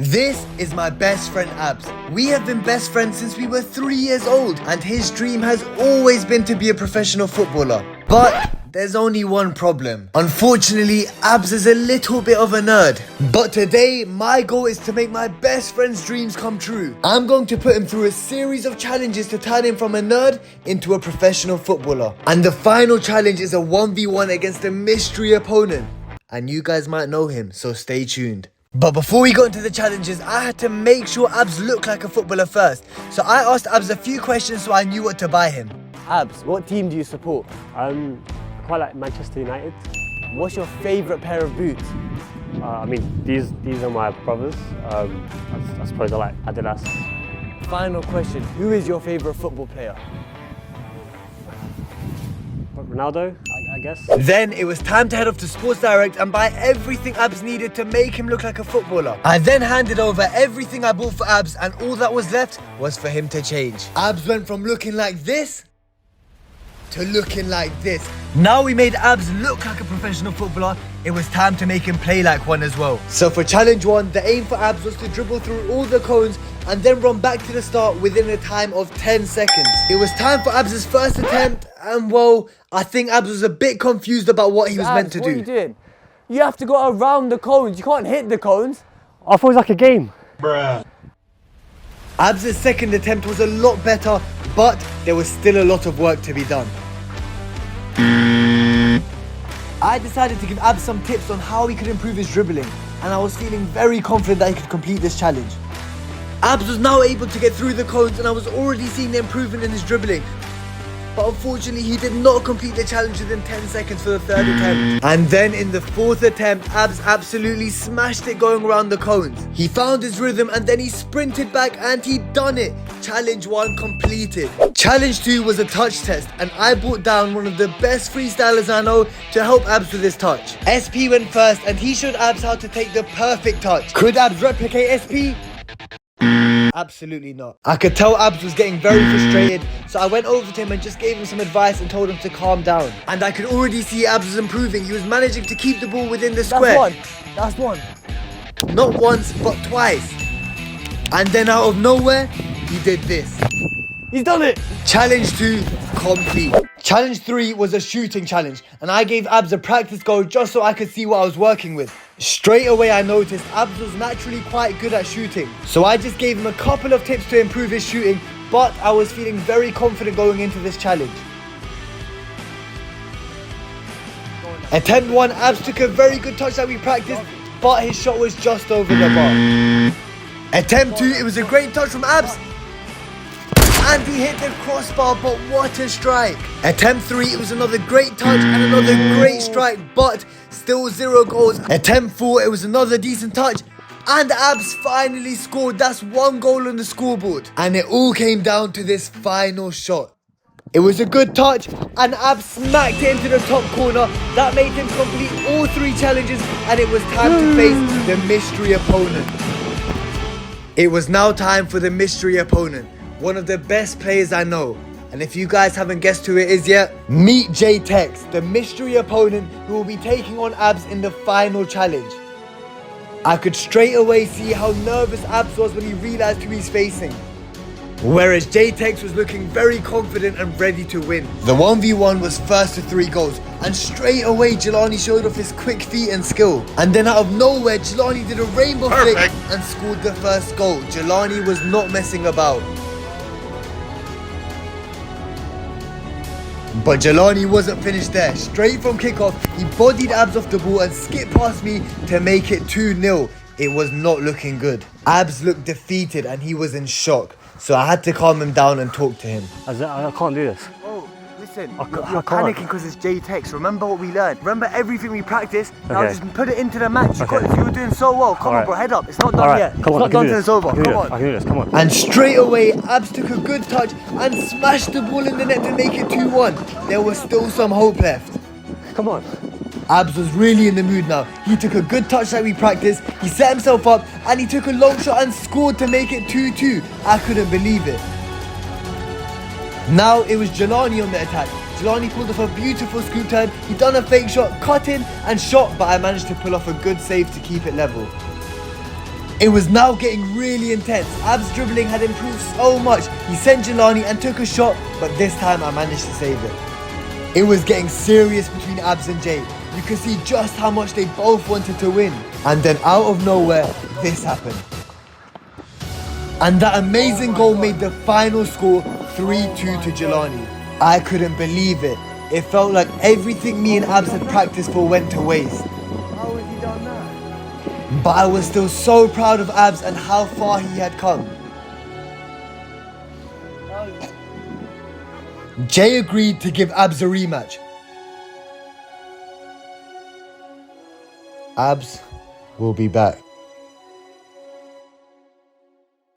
This is my best friend Abs. We have been best friends since we were 3 years old, and his dream has always been to be a professional footballer. But there's only one problem. Unfortunately, Abs is a little bit of a nerd. But today, my goal is to make my best friend's dreams come true. I'm going to put him through a series of challenges to turn him from a nerd into a professional footballer. And the final challenge is a 1v1 against a mystery opponent. And you guys might know him, so stay tuned. But before we got into the challenges, I had to make sure Abs looked like a footballer first. So I asked Abs a few questions so I knew what to buy him. Abs, what team do you support? Quite like Manchester United. What's your favourite pair of boots? These are my brothers. I suppose I like Adidas. Final question, who is your favourite football player? Ronaldo, I guess. Then it was time to head off to Sports Direct and buy everything Abs needed to make him look like a footballer. I then handed over everything I bought for Abs, and all that was left was for him to change. Abs went from looking like this to looking like this. Now we made Abs look like a professional footballer, it was time to make him play like one as well. So for challenge 1, the aim for Abs was to dribble through all the cones and then run back to the start within a time of 10 seconds. It was time for Abs' first attempt, and well, I think Abs was a bit confused about what he was meant to do. What are you doing? You have to go around the cones, you can't hit the cones. I thought it was like a game. Bruh. Abs' second attempt was a lot better, but there was still a lot of work to be done. I decided to give Abs some tips on how he could improve his dribbling, and I was feeling very confident that he could complete this challenge. Abs was now able to get through the cones, and I was already seeing the improvement in his dribbling. But unfortunately, he did not complete the challenge within 10 seconds for the third attempt. And then in the fourth attempt, Abs absolutely smashed it going around the cones. He found his rhythm and then he sprinted back and he done it. Challenge 1 completed. Challenge 2 was a touch test, and I brought down one of the best freestylers I know to help Abs with his touch. SP went first and he showed Abs how to take the perfect touch. Could Abs replicate SP? Absolutely not. I could tell Abs was getting very frustrated, so I went over to him and just gave him some advice and told him to calm down. And I could already see Abs was improving. He was managing to keep the ball within the square. That's one. Not once, but twice. And then out of nowhere, he did this. He's done it. Challenge 2 complete. Challenge 3 was a shooting challenge, and I gave Abs a practice goal just so I could see what I was working with. Straight away I noticed Abs was naturally quite good at shooting, so I just gave him a couple of tips to improve his shooting, but I was feeling very confident going into this challenge. Attempt 1, Abs took a very good touch that we practiced, but his shot was just over the bar. Attempt 2, it was a great touch from Abs, and he hit the crossbar, but what a strike. Attempt 3, it was another great touch and another great strike, but still 0 goals. Attempt 4, it was another decent touch, and Abs finally scored. That's 1 goal on the scoreboard. And it all came down to this final shot. It was a good touch, and Abs smacked it into the top corner. That made him complete all 3 challenges, and it was time to face the mystery opponent. It was now time for the mystery opponent. One of the best players I know. And if you guys haven't guessed who it is yet, meet J-Tex, the mystery opponent who will be taking on Abs in the final challenge. I could straight away see how nervous Abs was when he realized who he's facing. Whereas J-Tex was looking very confident and ready to win. The 1v1 was first to 3 goals, and straight away Jelani showed off his quick feet and skill. And then out of nowhere, Jelani did a rainbow flick and scored the first goal. Jelani was not messing about. But Jelani wasn't finished there. Straight from kickoff, he bodied Abs off the ball and skipped past me to make it 2-0. It was not looking good. Abs looked defeated and he was in shock. So I had to calm him down and talk to him. I can't do this. Oh, listen, I you're can't. panicking because it's J-Tex. Remember what we learned. Remember everything we practiced. Now Okay. just put it into the match. Okay. You were doing so well. Come on, bro, head up. It's not done yet. Come on, it's not done till it's over. Come on. I can do this, come on. And straight away, Abs took a good touch and smashed the ball in the net to make it 2-1. There was still some hope left. Come on. Abs was really in the mood now. He took a good touch that we practiced, he set himself up, and he took a long shot and scored to make it 2-2. I couldn't believe it. Now it was Jelani on the attack. Jelani pulled off a beautiful scoop turn. He done a fake shot, cut in and shot, but I managed to pull off a good save to keep it level. It was now getting really intense. Ab's dribbling had improved so much. He sent Jelani and took a shot, but this time I managed to save it. It was getting serious between Abs and Jay. You could see just how much they both wanted to win. And then out of nowhere, this happened. And that amazing goal made the final score 3-2 to Jelani. I couldn't believe it. It felt like everything me and Abs had practiced for went to waste. How has he done that? But I was still so proud of Abs and how far he had come. Jay agreed to give Abs a rematch. Abs will be back.